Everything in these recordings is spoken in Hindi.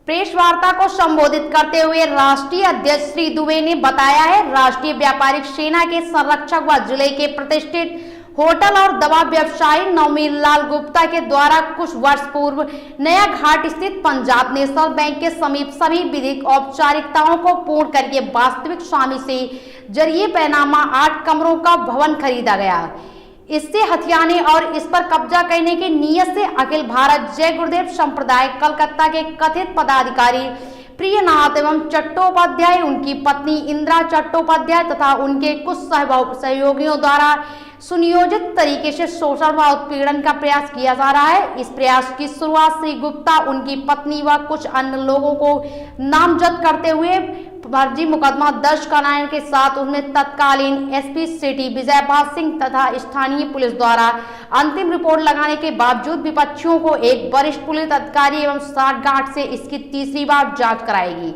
प्रेस वार्ता को संबोधित करते हुए राष्ट्रीय अध्यक्ष श्री दुबे ने बताया है, राष्ट्रीय व्यापारिक सेना के संरक्षक व जिले के प्रतिष्ठित होटल और दवा व्यवसायी नवमी लाल गुप्ता के द्वारा कुछ वर्ष पूर्व नया घाट स्थित पंजाब नेशनल बैंक के समीप सभी विधिक औपचारिकताओं को पूर्ण करके वास्तविक स्वामी से जरिए पैनामा 8 कमरों का भवन खरीदा गया। इससे हथियाने और इस पर कब्जा करने की नीयत से अखिल भारत जय गुरुदेव संप्रदाय कलकत्ता के कथित पदाधिकारी प्रियनाथ एवं चट्टोपाध्याय, उनकी पत्नी इंदिरा चट्टोपाध्याय तथा उनके कुछ सहयोगियों द्वारा सुनियोजित तरीके से शोषण व उत्पीड़न का प्रयास किया जा रहा है। इस प्रयास की शुरुआत श्री गुप्ता, उनकी पत्नी व कुछ अन्य लोगों को नामजद करते हुए फर्जी मुकदमा दर्ज कराने के साथ उसमें तत्कालीन एसपी सिटी विजयपाल सिंह तथा स्थानीय पुलिस द्वारा अंतिम रिपोर्ट लगाने के बावजूद विपक्षियों को एक वरिष्ठ पुलिस अधिकारी एवं साठगांठ से इसकी तीसरी बार जांच कराएगी,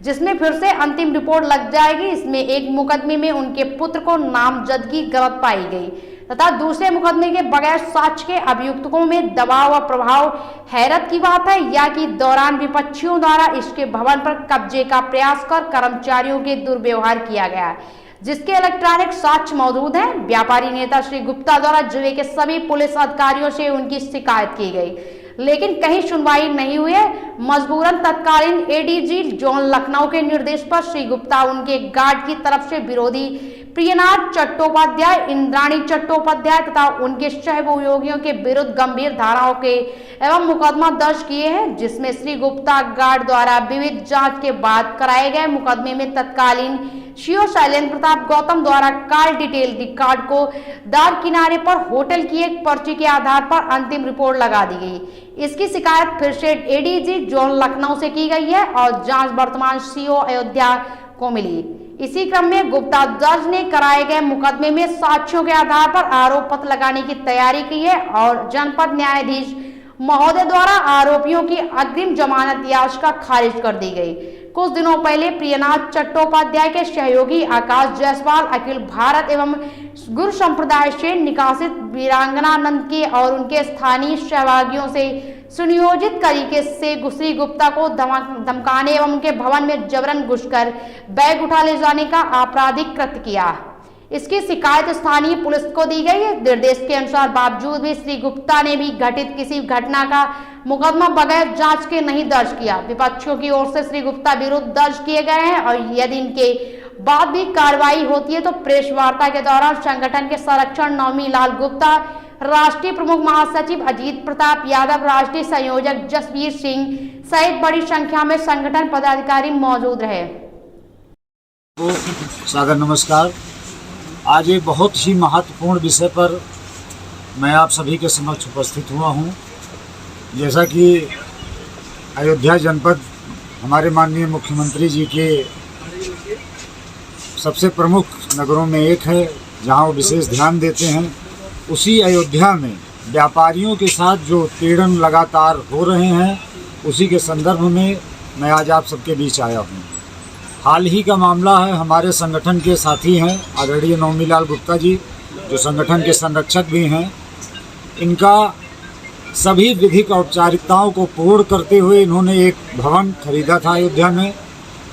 जिसमें फिर से अंतिम रिपोर्ट लग जाएगी। इसमें एक मुकदमे में उनके पुत्र को नामजदगी गलत पाई गई तथा दूसरे मुकदमे के बगैर साक्ष्य के अभियुक्तों में दबाव व प्रभाव। हैरत की बात है या कि दौरान विपक्षियों द्वारा इसके भवन पर कब्जे का प्रयास कर कर्मचारियों के दुर्व्यवहार किया गया, जिसके इलेक्ट्रॉनिक साक्ष्य मौजूद हैं। व्यापारी नेता श्री गुप्ता द्वारा जिले के सभी पुलिस अधिकारियों से उनकी शिकायत की गई, लेकिन कहीं सुनवाई नहीं हुई है। मजबूरन तत्कालीन एडीजी जोन लखनऊ के निर्देश पर श्री गुप्ता उनके गार्ड की तरफ से विरोधी प्रियनाथ चट्टोपाध्याय, इंद्राणी चट्टोपाध्याय तथा उनके सहयोगियों के विरुद्ध गंभीर धाराओं के एवं मुकदमा दर्ज किए हैं, जिसमें श्री गुप्ता गार्ड द्वारा विविध जांच के बाद कराए गए मुकदमे में तत्कालीन सीओ शैलेंद्र प्रताप गौतम द्वारा कॉल डिटेल रिकॉर्ड को दार किनारे पर होटल की एक पर्ची के आधार पर अंतिम रिपोर्ट लगा दी गई। इसकी शिकायत फिर से एडीजी जोन लखनऊ से की गई है और जांच वर्तमान सीओ अयोध्या को मिली। इसी क्रम में गुप्ता जज ने कराए गए मुकदमे में साक्ष्यों के आधार पर आरोप पत्र लगाने की तैयारी की है और जनपद न्यायाधीश महोदय द्वारा आरोपियों की अग्रिम जमानत याचिका खारिज कर दी गई। कुछ दिनों पहले प्रियनाथ चट्टोपाध्याय के सहयोगी आकाश जायसवाल अखिल भारत एवं गुरु संप्रदाय से निकासित वीरांगना नंद के और उनके स्थानीय सहभागियों से सुनियोजित तरीके से श्री गुप्ता को धमकाने एवं उनके भवन में जबरन घुसकर बैग उठा ले जाने का आपराधिक कृत्य किया। इसकी शिकायत स्थानीय पुलिस को दी गई है। निर्देश के अनुसार बावजूद भी श्री गुप्ता ने भी घटित किसी घटना का मुकदमा बगैर जांच के नहीं दर्ज किया। विपक्षियों की ओर से श्री गुप्ता विरुद्ध दर्ज किए गए हैं और यदि इनके बाद भी कार्रवाई होती है तो प्रेस वार्ता के दौरान संगठन के संरक्षण नवमी लाल गुप्ता, राष्ट्रीय प्रमुख महासचिव अजीत प्रताप यादव, राष्ट्रीय संयोजक जसवीर सिंह सहित बड़ी संख्या में संगठन पदाधिकारी मौजूद रहे। सागर नमस्कार। आज एक बहुत ही महत्वपूर्ण विषय पर मैं आप सभी के समक्ष उपस्थित हुआ हूँ। जैसा कि अयोध्या जनपद हमारे माननीय मुख्यमंत्री जी के सबसे प्रमुख नगरों में एक है जहाँ वो विशेष ध्यान देते हैं, उसी अयोध्या में व्यापारियों के साथ जो उत्पीड़न लगातार हो रहे हैं उसी के संदर्भ में मैं आज आप सबके बीच आया हूँ। हाल ही का मामला है, हमारे संगठन के साथी हैं आदरणीय नवमी लाल गुप्ता जी, जो संगठन के संरक्षक भी हैं। इनका सभी विधिक औपचारिकताओं को पूर्ण करते हुए इन्होंने एक भवन खरीदा था अयोध्या में,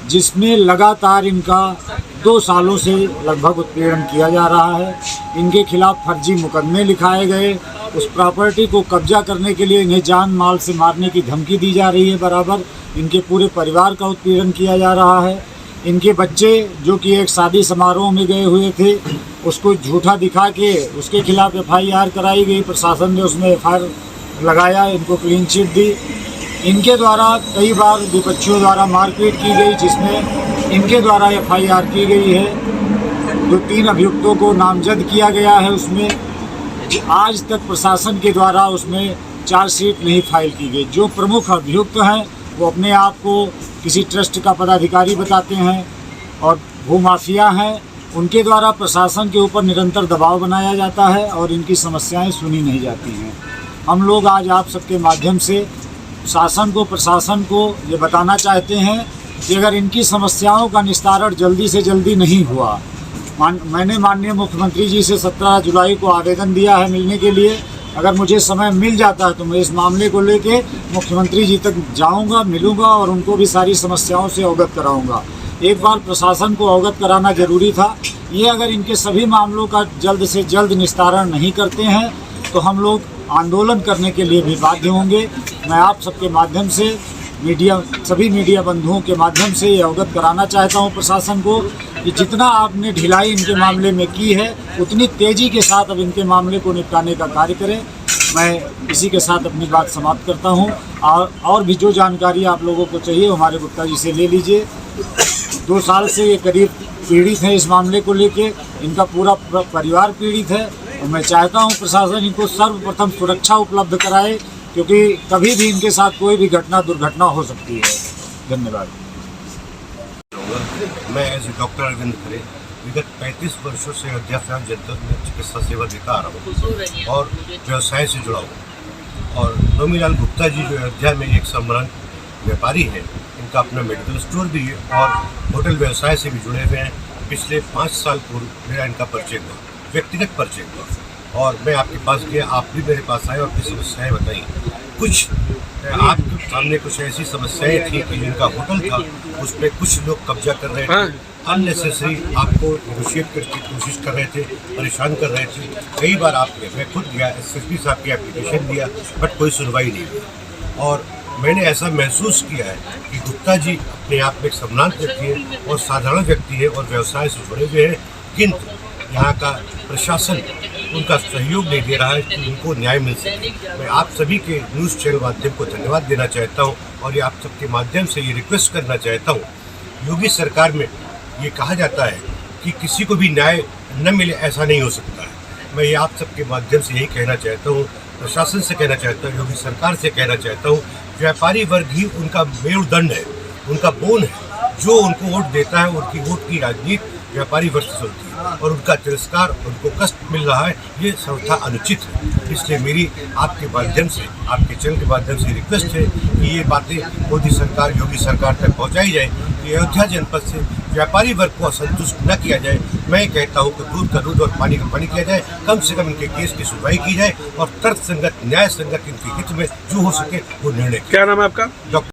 जिसमें लगातार इनका 2 सालों से लगभग उत्पीड़न किया जा रहा है। इनके खिलाफ फर्जी मुकदमे लिखाए गए। उस प्रॉपर्टी को कब्जा करने के लिए इन्हें जान माल से मारने की धमकी दी जा रही है। बराबर इनके पूरे परिवार का उत्पीड़न किया जा रहा है। इनके बच्चे जो कि एक शादी समारोह में गए हुए थे, उसको झूठा दिखा के उसके खिलाफ FIR कराई गई। प्रशासन ने उसमें FIR लगाया, इनको क्लीन चिट दी। इनके द्वारा कई बार विपक्षियों द्वारा मारपीट की गई, जिसमें इनके द्वारा FIR की गई है। जो 3 अभियुक्तों को नामजद किया गया है, उसमें आज तक प्रशासन के द्वारा उसमें चार्जशीट नहीं फाइल की गई। जो प्रमुख अभियुक्त हैं वो अपने आप को किसी ट्रस्ट का पदाधिकारी बताते हैं और भूमाफिया हैं। उनके द्वारा प्रशासन के ऊपर निरंतर दबाव बनाया जाता है और इनकी समस्याएं सुनी नहीं जाती हैं। हम लोग आज आप सबके माध्यम से शासन को, प्रशासन को ये बताना चाहते हैं कि अगर इनकी समस्याओं का निस्तारण जल्दी से जल्दी नहीं हुआ, मैंने माननीय मुख्यमंत्री जी से 17 जुलाई को आवेदन दिया है मिलने के लिए अगर मुझे समय मिल जाता है तो मैं इस मामले को लेके मुख्यमंत्री जी तक जाऊंगा, मिलूंगा और उनको भी सारी समस्याओं से अवगत कराऊंगा। एक बार प्रशासन को अवगत कराना जरूरी था। ये अगर इनके सभी मामलों का जल्द से जल्द निस्तारण नहीं करते हैं तो हम लोग आंदोलन करने के लिए भी बाध्य होंगे। मैं आप सबके माध्यम से सभी मीडिया बंधुओं के माध्यम से ये अवगत कराना चाहता हूँ प्रशासन को कि जितना आपने ढिलाई इनके मामले में की है उतनी तेज़ी के साथ अब इनके मामले को निपटाने का कार्य करें। मैं इसी के साथ अपनी बात समाप्त करता हूँ। और भी जो जानकारी आप लोगों को चाहिए हमारे गुप्ता जी से ले लीजिए। 2 साल से ये करीब पीड़ित हैं इस मामले को लेके, इनका पूरा परिवार पीड़ित है और मैं चाहता हूँ प्रशासन इनको सर्वप्रथम सुरक्षा उपलब्ध कराए, क्योंकि कभी भी इनके साथ कोई भी दुर्घटना हो सकती है। धन्यवाद। मैं एज ए डॉक्टर अरविंद खरे विगत 35 वर्षों से अयोध्या फार्म जनपद में चिकित्सा सेवा देता आ रहा हूँ और व्यवसाय से जुड़ा हूँ। और नौमीलाल गुप्ता जी जो अयोध्या में एक सम्रांत व्यापारी हैं, इनका अपना मेडिकल स्टोर भी है और होटल व्यवसाय से भी जुड़े हुए हैं। पिछले 5 साल पूर्व मेरा इनका परिचय हुआ, व्यक्तिगत परिचय हुआ और मैं आपके पास गया, आप भी मेरे पास आए और अपनी समस्याएं बताई। कुछ आपके सामने कुछ ऐसी समस्याएं थी कि जिनका होटल था उस पर कुछ लोग कब्जा कर रहे थे, अननेसेसरी आपको नेगोशिएट करके कोशिश कर रहे थे, परेशान कर रहे थे। कई बार मैं खुद गया, एसएसपी साहब की एप्लीकेशन दिया बट कोई सुनवाई नहीं हुई। और मैंने ऐसा महसूस किया है कि गुप्ता जी अपने आप में एक सम्मानित व्यक्ति है और साधारण व्यक्ति है और व्यवसाय से जुड़े हुए हैं, किंतु यहाँ का प्रशासन उनका सहयोग नहीं दे रहा है कि उनको न्याय मिल सके। मैं आप सभी के न्यूज़ चैनल माध्यम को धन्यवाद देना चाहता हूँ और ये आप सबके माध्यम से ये रिक्वेस्ट करना चाहता हूँ। योगी सरकार में ये कहा जाता है कि किसी को भी न्याय न मिले, ऐसा नहीं हो सकता है। मैं ये आप सबके माध्यम से यही कहना चाहता हूँ, प्रशासन से कहना चाहता हूँ, योगी सरकार से कहना चाहता हूँ, व्यापारी वर्ग ही उनका मेरुदंड है, उनका बोन है। जो उनको वोट देता है उनकी वोट की राजनीति व्यापारी वर्ग से चलती है और उनका तिरस्कार, उनको कष्ट मिल रहा है, ये सर्वथा अनुचित है। इसलिए मेरी आपके माध्यम से, आपके चैनल के माध्यम से रिक्वेस्ट है कि ये बातें मोदी सरकार, योगी सरकार तक पहुंचाई जाए कि अयोध्या जनपद से व्यापारी वर्ग को असंतुष्ट न किया जाए। मैं कहता हूँ कि दूध का दूध और पानी का पानी किया जाए, कम से कम इनके केस की सुनवाई की जाए और तर्क संगत, न्याय संगत इनके हित में जो हो सके वो निर्णय। क्या नाम है आपका? डॉक्टर